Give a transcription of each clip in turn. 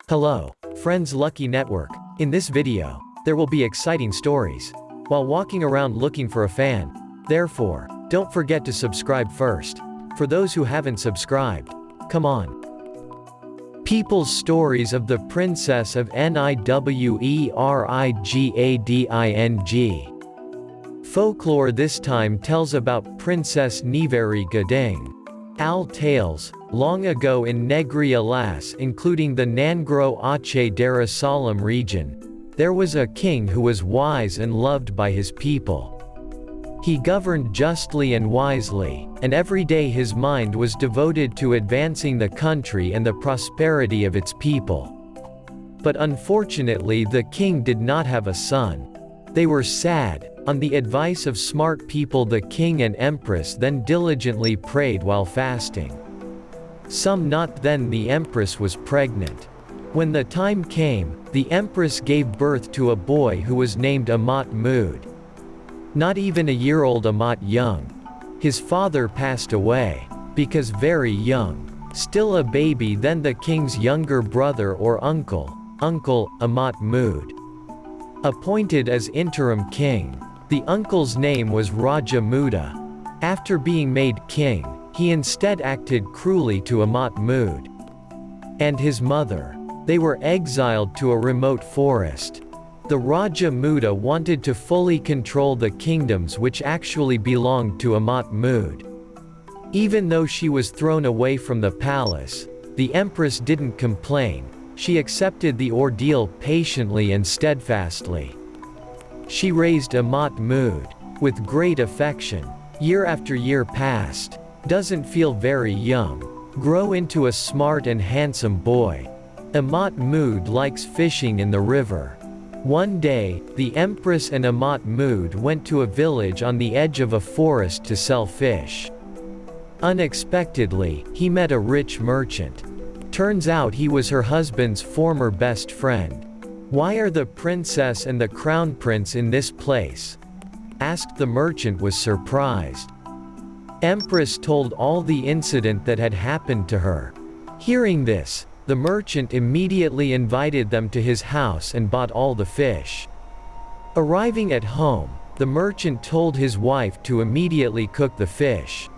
Hello, Friends Lucky Network. In this video, there will be exciting stories while walking around looking for a fan. Therefore, don't forget to subscribe first. For those who haven't subscribed, come on. People's Stories of the Princess of Niweriggading. Folklore this time tells about Princess Niweriggading. Al tales, long ago in Negri Alas, including the Nangro Aceh Darussalam region, there was a king who was wise and loved by his people. He governed justly and wisely, and every day his mind was devoted to advancing the country and the prosperity of its people. But unfortunately the king did not have a son. They were sad. On the advice of smart people, the king and empress then diligently prayed while fasting. Some not then the empress was pregnant. When the time came, the empress gave birth to a boy who was named Amat Mood. Not even a year old Amat young. His father passed away, because very young. Still a baby, then the king's younger brother or uncle, Amat Mood, appointed as interim king. The uncle's name was Raja Muda. After being made king, he instead acted cruelly to Amat Mood and his mother. They were exiled to a remote forest. The Raja Muda wanted to fully control the kingdoms which actually belonged to Amat Mood. Even though she was thrown away from the palace, the empress didn't complain. She accepted the ordeal patiently and steadfastly. She raised Amat Mood with great affection. Year after year passed. Doesn't feel very young. Grow into a smart and handsome boy. Amat Mood likes fishing in the river. One day, the empress and Amat Mood went to a village on the edge of a forest to sell fish. Unexpectedly, he met a rich merchant. Turns out he was her husband's former best friend. "Why are the princess and the crown prince in this place?" asked the merchant, was surprised. Empress told all the incident that had happened to her. Hearing this, the merchant immediately invited them to his house and bought all the fish. Arriving at home, the merchant told his wife to immediately cook the fish.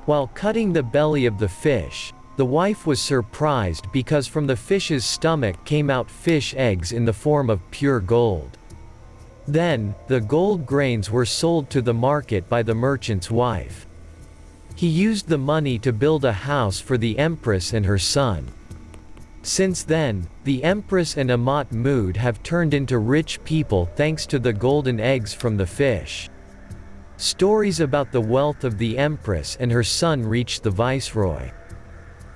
While cutting the belly of the fish, the wife was surprised because from the fish's stomach came out fish eggs in the form of pure gold. Then, the gold grains were sold to the market by the merchant's wife. He used the money to build a house for the empress and her son. Since then, the empress and Amat Mood have turned into rich people thanks to the golden eggs from the fish. Stories about the wealth of the empress and her son reached the viceroy.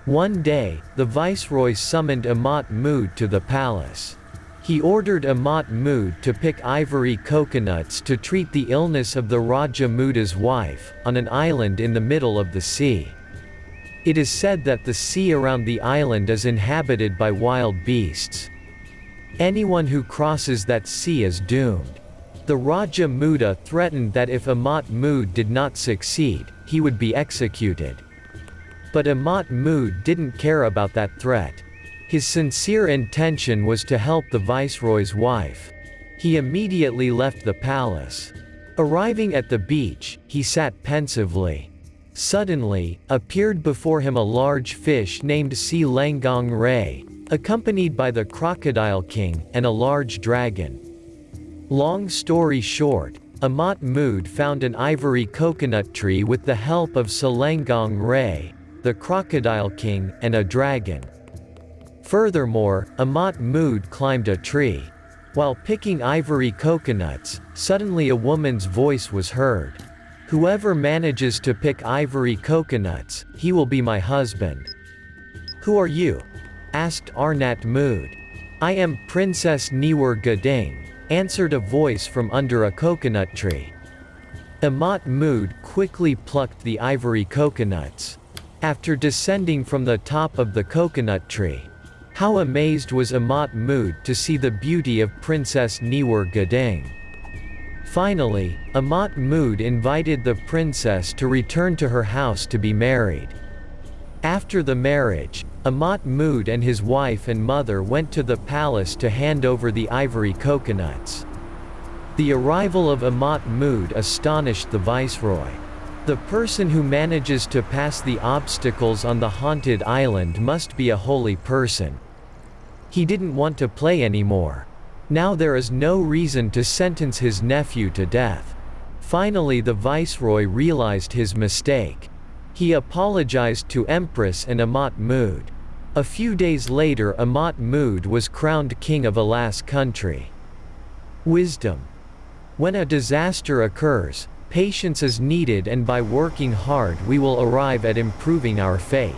One day, the viceroy summoned Amat Mood to the palace. He ordered Amat Mood to pick ivory coconuts to treat the illness of the Raja Muda's wife, on an island in the middle of the sea. It is said that the sea around the island is inhabited by wild beasts. Anyone who crosses that sea is doomed. The Raja Muda threatened that if Amat Mood did not succeed, he would be executed. But Amat Mood didn't care about that threat. His sincere intention was to help the viceroy's wife. He immediately left the palace. Arriving at the beach, he sat pensively. Suddenly, appeared before him a large fish named Si Langgong Ray, accompanied by the crocodile king, and a large dragon. Long story short, Amat Mood found an ivory coconut tree with the help of Si Langgong Ray, the crocodile king, and a dragon. Furthermore, Amat Mood climbed a tree. While picking ivory coconuts, suddenly a woman's voice was heard. "Whoever manages to pick ivory coconuts, he will be my husband." "Who are you?" asked Amat Mood. "I am Princess Niweriggading," answered a voice from under a coconut tree. Amat Mood quickly plucked the ivory coconuts. After descending from the top of the coconut tree, how amazed was Amat Mood to see the beauty of Princess Niweriggading. Finally, Amat Mood invited the princess to return to her house to be married. After the marriage, Amat Mud and his wife and mother went to the palace to hand over the ivory coconuts. The arrival of Amat Mud astonished the viceroy. The person who manages to pass the obstacles on the haunted island must be a holy person. He didn't want to play anymore. Now there is no reason to sentence his nephew to death. Finally the viceroy realized his mistake. He apologized to Empress and Amat Mud. A few days later Amat Mud was crowned king of Alas country. Wisdom. When a disaster occurs, patience is needed, and by working hard we will arrive at improving our fate.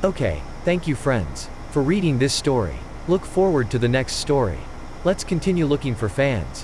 Okay, thank you friends, for reading this story. Look forward to the next story. Let's continue looking for fans.